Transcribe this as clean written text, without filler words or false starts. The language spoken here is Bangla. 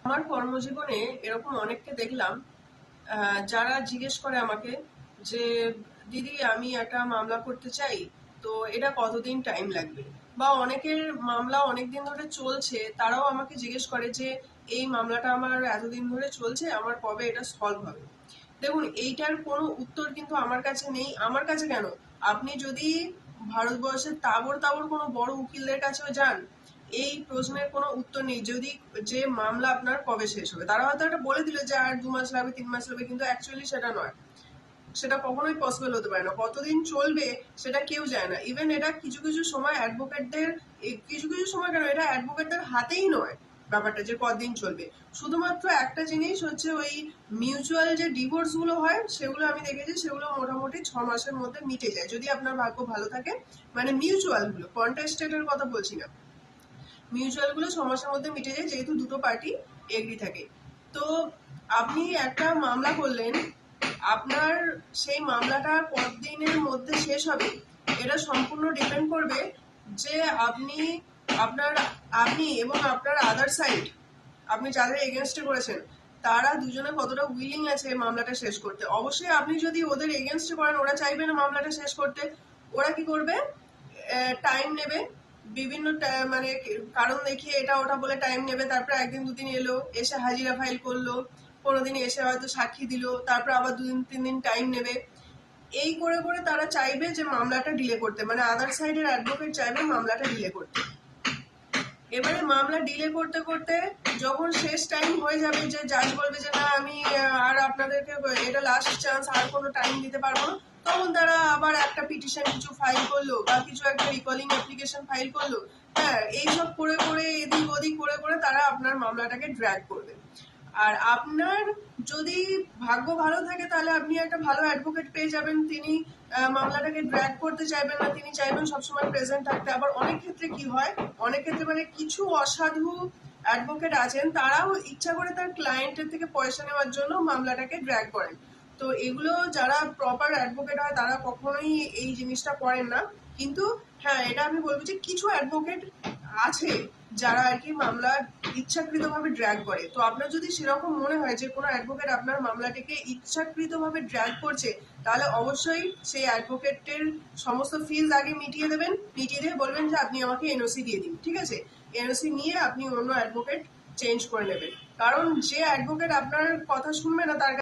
আমার কর্মজীবনে এরকম অনেককে দেখলাম যারা জিজ্ঞেস করে আমাকে যে দিদি আমি একটা মামলা করতে চাই, তো এটা কতদিন টাইম লাগবে। বা অনেকের মামলা অনেকদিন ধরে চলছে, তারাও আমাকে জিজ্ঞেস করে যে এই মামলাটা আমার এতদিন ধরে চলছে, আমার কবে এটা সলভ হবে। দেখুন, এইটার কোনো উত্তর কিন্তু আমার কাছে নেই। আমার কাছে কেন, আপনি যদি ভারতবর্ষের তাবড় তাবড় কোনো বড় উকিলদের কাছেও যান, এই প্রশ্নের কোনো উত্তর নেই যদি যে মামলা আপনার কবে শেষ হবে। তারা হয়তো একটা বলে দিল যে আর 2 মাস লাগবে, 3 মাস লাগবে, কিন্তু অ্যাকচুয়ালি সেটা নয়। সেটা কখনোই পসিবল হতে পারে না। কতদিন চলবে সেটা কেউ যায় না। ইভেন এটা কিছু কিছু সময় অ্যাডভোকেটদের, কিছু কিছু সময় কেন, এটা অ্যাডভোকেটদের হাতেই নয় ব্যাপারটা যে কতদিন চলবে। শুধুমাত্র একটা জিনিস হচ্ছে, ওই মিউচুয়াল যে ডিভোর্স গুলো হয় সেগুলো আমি দেখেছি, সেগুলো মোটামুটি 6 মাসের মধ্যে মিটে যায় যদি আপনার ভাগ্য ভালো থাকে। মানে মিউচুয়াল গুলো, কন্টেস্টেডের কথা বলছি না, মিউচুয়াল গুলো 6 মাসের মধ্যে মিটে যায়, যেহেতু দুটো পার্টি এগ্রি থাকে। তো আপনি একটা মামলা করলেন, আপনার সেই মামলাটা কতদিনের মধ্যে শেষ হবে এটা সম্পূর্ণ ডিপেন্ড করবে যে আপনি আপনার আপনি এবং আপনার আদার সাইড, আপনি যাদের এগেনস্টে করেছেন, তারা দুজনে কতটা উইলিং আছে মামলাটা শেষ করতে। অবশ্যই আপনি যদি ওদের এগেনস্টে করেন, ওরা চাইবে না মামলাটা শেষ করতে। ওরা কি করবে, টাইম নেবে, বিভিন্ন মানে কারণ দেখিয়ে এটা ওটা বলে টাইম নেবে। তারপর একদিন দুদিন এলো, এসে হাজিরা ফাইল করলো, কোনোদিন এসে হয়তো সাক্ষী দিল, তারপর আবার 2 দিন 3 দিন টাইম নেবে। এই করে করে তারা চাইবে যে মামলাটা ডিলে করতে, মানে আদার সাইডের অ্যাডভোকেট চাইবে মামলাটা ডিলে করতে। এবারে মামলা ডিলে করতে করতে যখন শেষ টাইম হয়ে যাবে, যে জাজ বলবে যে না আমি আর আপনাদেরকে এটা লাস্ট চান্স, আর কোনো টাইম দিতে পারবো না, তখন তারা আবার একটা পিটিশন কিছু ফাইল করলো বা কিছু একটা রিকলিং অ্যাপ্লিকেশন ফাইল করলো। হ্যাঁ, এইসব করে করে এদিক ওদিক করে করে তারা আপনার মামলাটাকে ড্র্যাগ করবে। আর আপনার যদি ভাগ্য ভালো থাকে তাহলে আপনি একটা ভালো অ্যাডভোকেট পেয়ে যাবেন, তিনি মামলাটাকে ড্র্যাগ করতে চাইবেন না, তিনি চাইবেন সবসময় প্রেজেন্ট থাকতে। আবার অনেক ক্ষেত্রে কি হয়, অনেক ক্ষেত্রে মানে কিছু অসাধু অ্যাডভোকেট আছেন, তারাও ইচ্ছা করে তার ক্লায়েন্টের থেকে পয়সা নেওয়ার জন্য মামলাটাকে ড্র্যাগ করেন। তো এগুলো যারা প্রপার অ্যাডভোকেট হয় তারা কখনোই এই জিনিসটা করেন না। কিন্তু হ্যাঁ, এটা আমি বলবো যে কিছু অ্যাডভোকেট আছে যারা আর কি মামলা ইচ্ছাকৃতভাবে ড্র্যাগ করে। তো আপনার যদি সেরকম মনে হয় যে কোনো অ্যাডভোকেট আপনার মামলাটিকে ইচ্ছাকৃতভাবে ড্র্যাগ করছে, তাহলে অবশ্যই সেই অ্যাডভোকেটের সমস্ত ফিজ আগে মিটিয়ে দেবেন। মিটিয়ে দিয়ে বলবেন যে আপনি আমাকে এনওসি দিয়ে দিন, ঠিক আছে। এনওসি নিয়ে আপনি অন্য অ্যাডভোকেট চেঞ্জ করে নেবেন। কারণ যে অ্যাডভোকেট আপনার কথা শুনবে না, তার